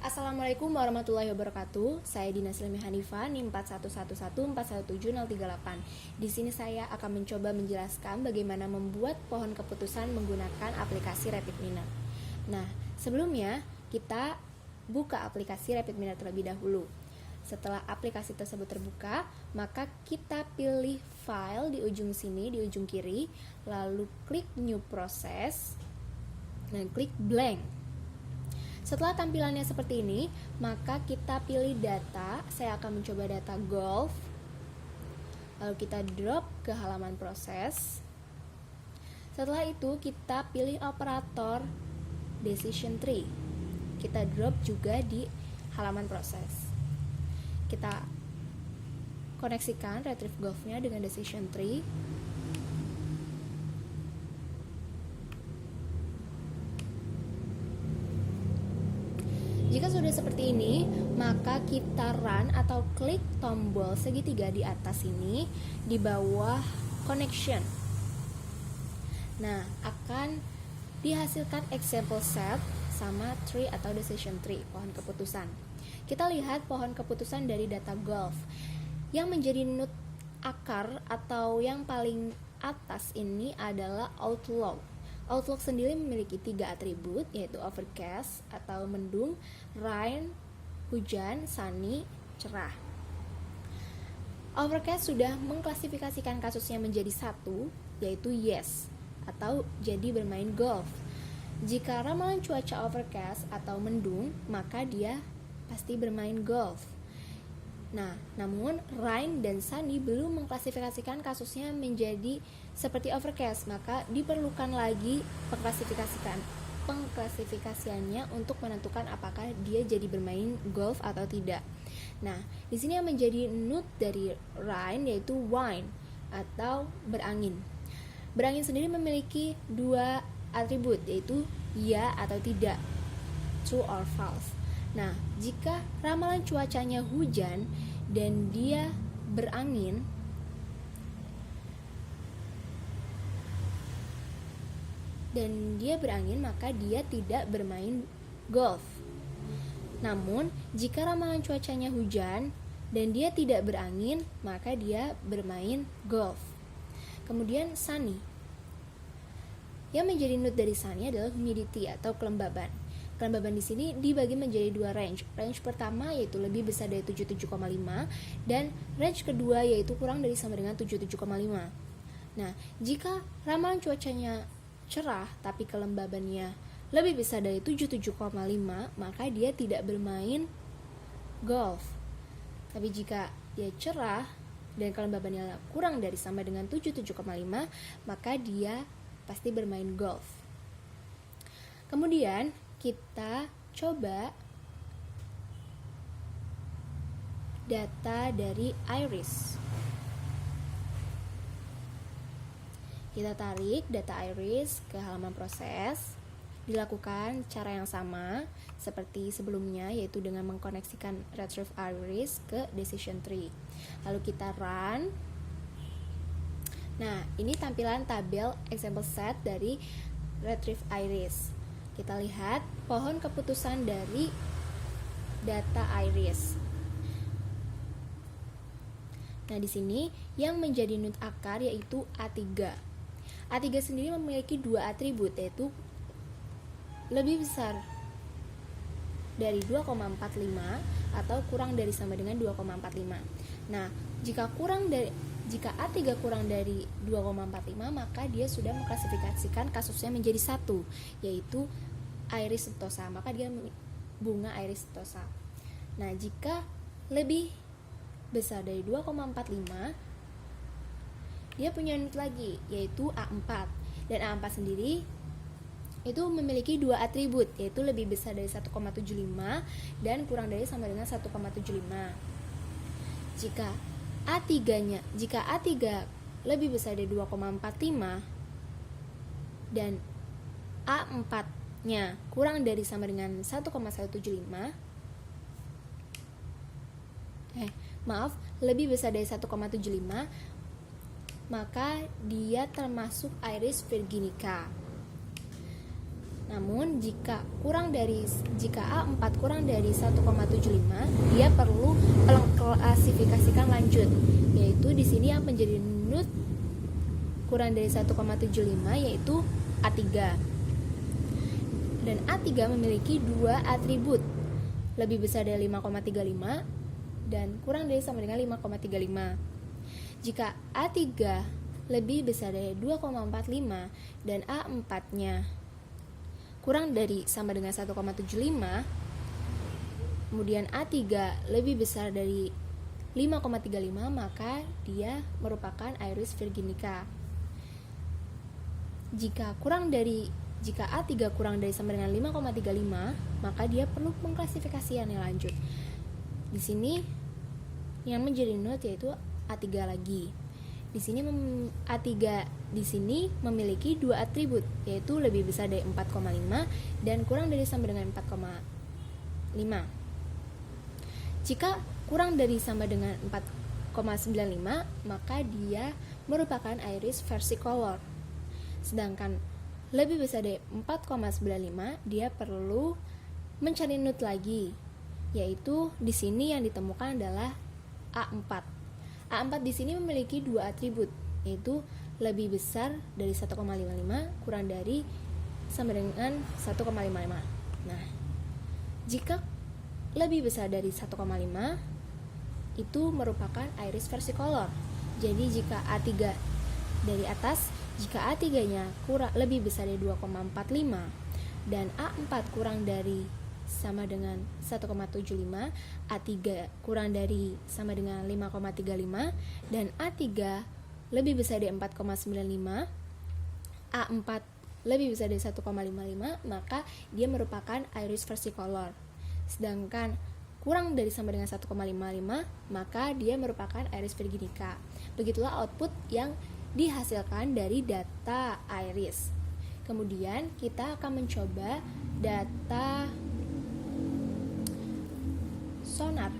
Assalamualaikum warahmatullahi wabarakatuh. Saya Dina Silmi Hanifah, NIM 4111411038. Di sini saya akan mencoba menjelaskan bagaimana membuat pohon keputusan menggunakan aplikasi RapidMiner. Nah, sebelumnya kita buka aplikasi RapidMiner terlebih dahulu. Setelah aplikasi tersebut terbuka, maka kita pilih file di ujung sini, di ujung kiri, lalu klik New Process dan klik Blank. Setelah tampilannya seperti ini, maka kita pilih data. Saya akan mencoba data golf. Lalu kita drop ke halaman proses. Setelah itu kita pilih operator decision tree. Kita drop juga di halaman proses. Kita koneksikan retrieve golf-nya dengan decision tree. Jika sudah seperti ini, maka kita run atau klik tombol segitiga di atas ini di bawah connection. Nah, akan dihasilkan example set sama tree atau decision tree, pohon keputusan. Kita lihat pohon keputusan dari data golf. Yang menjadi node akar atau yang paling atas ini adalah outlook. Outlook sendiri memiliki 3 atribut, yaitu overcast atau mendung, rain, hujan, sunny, cerah. Overcast sudah mengklasifikasikan kasusnya menjadi satu, yaitu yes, atau jadi bermain golf. Jika ramalan cuaca overcast atau mendung, maka dia pasti bermain golf. Nah, namun rain dan sunny belum mengklasifikasikan kasusnya menjadi seperti overcast, maka diperlukan lagi pengklasifikasiannya untuk menentukan apakah dia jadi bermain golf atau tidak. Nah, di sini yang menjadi node dari rain yaitu wind atau berangin. Berangin sendiri memiliki 2 atribut, yaitu ya atau tidak, true or false. Nah, jika ramalan cuacanya hujan dan dia berangin, maka dia tidak bermain golf. Namun, jika ramalan cuacanya hujan dan dia tidak berangin, maka dia bermain golf. Kemudian sunny. Yang menjadi node dari sunny adalah humidity atau kelembaban. Kelembaban di sini dibagi menjadi 2 range. Range pertama yaitu lebih besar dari 77,5 dan range kedua yaitu kurang dari sama dengan 77,5. Nah, jika ramalan cuacanya cerah tapi kelembabannya lebih besar dari 77,5, maka dia tidak bermain golf. Tapi jika dia cerah dan kelembabannya kurang dari sama dengan 77,5, maka dia pasti bermain golf. Kemudian kita coba data dari iris. Kita tarik data iris ke halaman proses. Dilakukan cara yang sama seperti sebelumnya, yaitu dengan mengkoneksikan retrieve iris ke decision tree. Lalu kita run. Nah, ini tampilan tabel example set dari retrieve iris. Kita lihat pohon keputusan dari data iris. Nah, di sini yang menjadi node akar yaitu A3. A3 sendiri memiliki 2 atribut, yaitu lebih besar dari 2,45 atau kurang dari sama dengan 2,45. Nah, jika A3 kurang dari 2,45, maka dia sudah mengklasifikasikan kasusnya menjadi satu, yaitu iris setosa, maka dia bunga iris setosa. Nah, jika lebih besar dari 2,45, dia punya node lagi, yaitu A4. Dan A4 sendiri itu memiliki 2 atribut, yaitu lebih besar dari 1,75 dan kurang dari sama dengan 1,75. Jika A3 lebih besar dari 2,45 dan A4-nya kurang dari sama dengan 1,175, lebih besar dari 1,75, maka dia termasuk iris virginica. Namun jika A4 kurang dari 1,75, dia perlu klasifikasikan lanjut, yaitu di sini yang menjadi nut kurang dari 1,75 yaitu A3. Dan A3 memiliki dua atribut, lebih besar dari 5,35 dan kurang dari sama dengan 5,35. Jika A3 lebih besar dari 2,45 dan A4-nya kurang dari sama dengan 1,75, kemudian A3 lebih besar dari 5,35, maka dia merupakan Iris virginica. Jika A3 kurang dari sama dengan 5,35, maka dia perlu pengklasifikasian yang lanjut. Di sini yang menjadi nut yaitu A3 lagi. Di sini A3 di sini memiliki dua atribut, yaitu lebih besar dari 4,5 dan kurang dari sama dengan 4,5. Jika kurang dari sama dengan 4,95, maka dia merupakan iris versicolor. Sedangkan lebih besar dari 4,95, dia perlu mencari nut lagi, yaitu di sini yang ditemukan adalah A4. A4 di sini memiliki dua atribut, yaitu lebih besar dari 1,55 kurang dari sama dengan 1,55. Nah, jika lebih besar dari 1,5 itu merupakan iris versicolor. Jadi jika A3 dari atas, jika A3-nya lebih besar dari 2,45 dan A4 kurang dari sama dengan 1,75, A3 kurang dari sama dengan 5,35 dan A3 lebih besar dari 4,95, A4 lebih besar dari 1,55, maka dia merupakan iris versicolor. Sedangkan kurang dari sama dengan 1,55, maka dia merupakan iris virginica. Begitulah output yang dihasilkan dari data iris. Kemudian kita akan mencoba data sonar.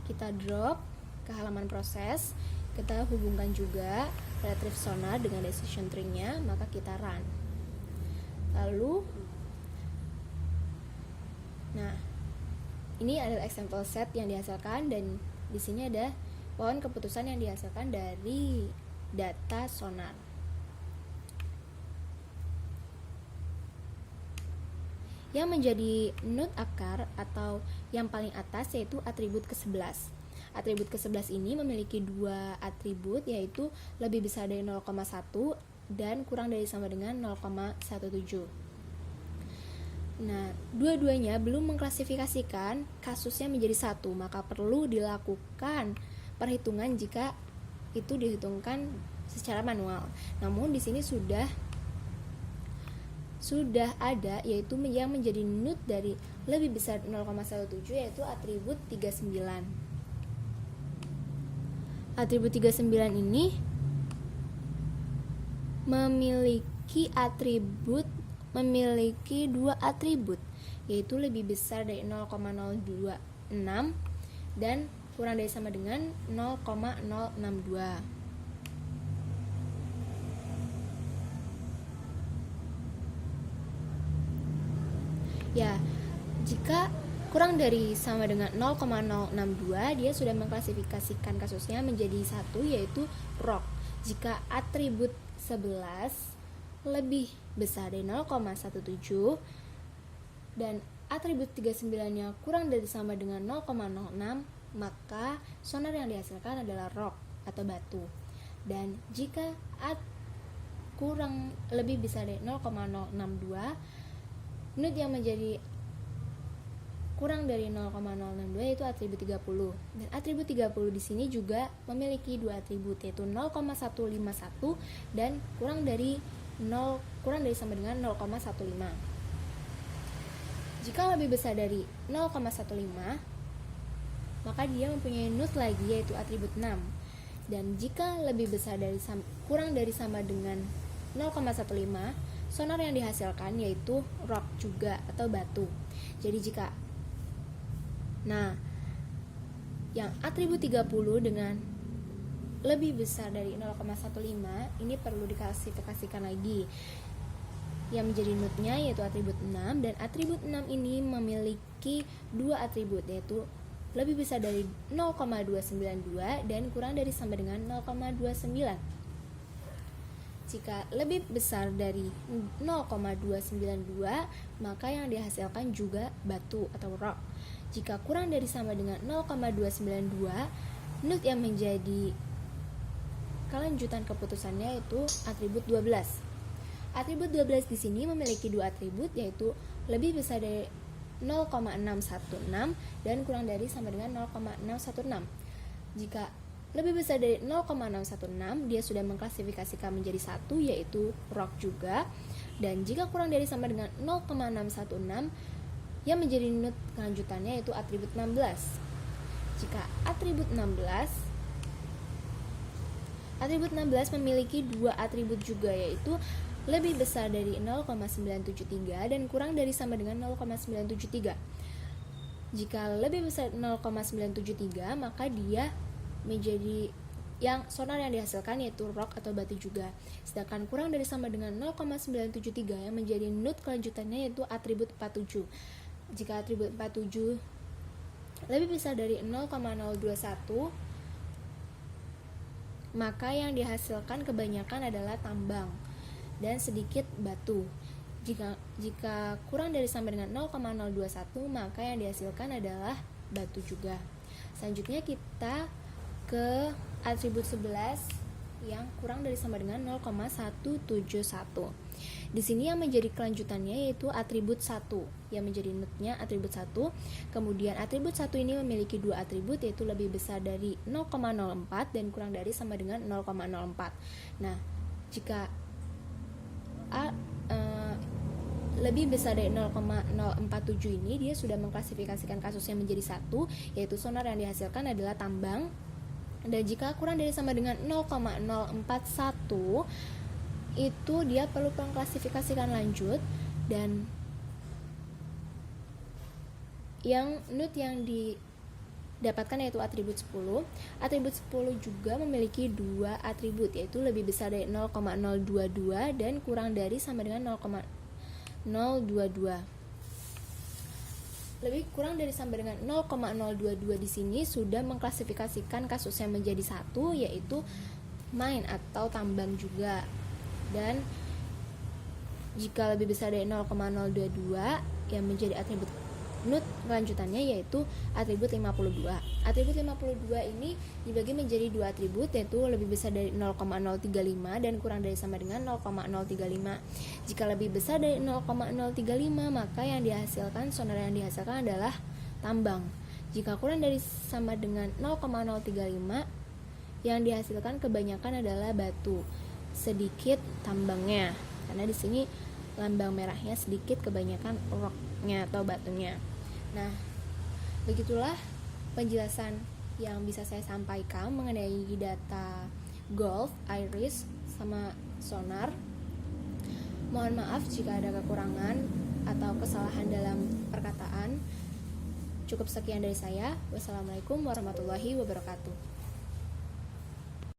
Kita drop ke halaman proses, kita hubungkan juga retrieve sonar dengan decision tree-nya, maka kita run. Lalu, nah, ini adalah example set yang dihasilkan dan di sini ada pohon keputusan yang dihasilkan dari data sonar. Yang menjadi node akar atau yang paling atas yaitu atribut ke-11. Atribut ke-11 ini memiliki dua atribut, yaitu lebih besar dari 0,1 dan kurang dari sama dengan 0,17. Nah, dua-duanya belum mengklasifikasikan kasusnya menjadi satu, maka perlu dilakukan perhitungan jika itu dihitungkan secara manual. Namun di sini sudah ada, yaitu yang menjadi node dari lebih besar 0,17 yaitu atribut 39. Atribut 39 ini memiliki dua atribut, yaitu lebih besar dari 0,026 dan kurang dari sama dengan 0,062. Ya, jika kurang dari sama dengan 0,062, dia sudah mengklasifikasikan kasusnya menjadi satu, yaitu rock. Jika atribut 11 lebih besar dari 0,17 dan atribut 39-nya kurang dari sama dengan 0,06, maka sonar yang dihasilkan adalah rock atau batu. Dan jika lebih besar dari 0,062, node yang menjadi kurang dari 0,062 yaitu atribut 30. Dan atribut 30 di sini juga memiliki dua atribut, yaitu 0,151 dan kurang dari sama dengan 0,15. Jika lebih besar dari 0,15, maka dia mempunyai node lagi, yaitu atribut 6. Dan jika lebih besar kurang dari sama dengan 0,15, sonar yang dihasilkan yaitu rock juga atau batu. Jadi yang atribut 30 dengan lebih besar dari 0,15, ini perlu diklasifikasikan lagi. Yang menjadi nutnya yaitu atribut 6, dan atribut 6 ini memiliki dua atribut, yaitu lebih besar dari 0,292 dan kurang dari sama dengan 0,29. Jika lebih besar dari 0,292, maka yang dihasilkan juga batu atau rock. Jika kurang dari sama dengan 0,292, nut yang menjadi kelanjutan keputusannya yaitu atribut 12. Atribut 12 di sini memiliki dua atribut, yaitu lebih besar dari 0,616 dan kurang dari sama dengan 0,616. Jika lebih besar dari 0,616, dia sudah mengklasifikasikan menjadi satu, yaitu rock juga. Dan jika kurang dari sama dengan 0,616, yang menjadi nut kelanjutannya yaitu atribut 16. Jika atribut 16 memiliki dua atribut juga, yaitu lebih besar dari 0,973 dan kurang dari sama dengan 0,973. Jika lebih besar 0,973, maka dia menjadi yang sonar yang dihasilkan yaitu rock atau batu juga. Sedangkan kurang dari sama dengan 0,973 yang menjadi nut kelanjutannya yaitu atribut 47. Jika atribut 47 lebih besar dari 0,021, maka yang dihasilkan kebanyakan adalah tambang dan sedikit batu. Jika kurang dari sama dengan 0,021, maka yang dihasilkan adalah batu juga. Selanjutnya kita ke atribut 11 yang kurang dari sama dengan 0,171. Di sini yang menjadi kelanjutannya yaitu atribut 1, yang menjadi nutnya atribut 1. Kemudian atribut 1 ini memiliki dua atribut, yaitu lebih besar dari 0,04 dan kurang dari sama dengan 0,04. Nah, jika lebih besar dari 0,047 ini, dia sudah mengklasifikasikan kasusnya menjadi satu, yaitu sonar yang dihasilkan adalah tambang. Dan jika kurang dari sama dengan 0,041, itu dia perlu mengklasifikasikan lanjut, dan yang nut yang didapatkan yaitu atribut 10. Atribut 10 juga memiliki dua atribut, yaitu lebih besar dari 0,022 dan kurang dari sama dengan 0,022. Lebih kurang dari sama dengan 0,022 di sini sudah mengklasifikasikan kasusnya menjadi satu, yaitu mine atau tambang juga. Dan jika lebih besar dari 0,022, yang menjadi atribut nut kelanjutannya yaitu atribut 52. Atribut 52 ini dibagi menjadi dua atribut, yaitu lebih besar dari 0,035 dan kurang dari sama dengan 0,035. Jika lebih besar dari 0,035, maka yang dihasilkan sonar yang dihasilkan adalah tambang. Jika kurang dari sama dengan 0,035, yang dihasilkan kebanyakan adalah batu, sedikit tambangnya. Karena di sini lambang merahnya sedikit, kebanyakan rocknya atau batunya. Nah, begitulah penjelasan yang bisa saya sampaikan mengenai data golf, iris, sama sonar. Mohon maaf jika ada kekurangan atau kesalahan dalam perkataan. Cukup sekian dari saya. Wassalamualaikum warahmatullahi wabarakatuh.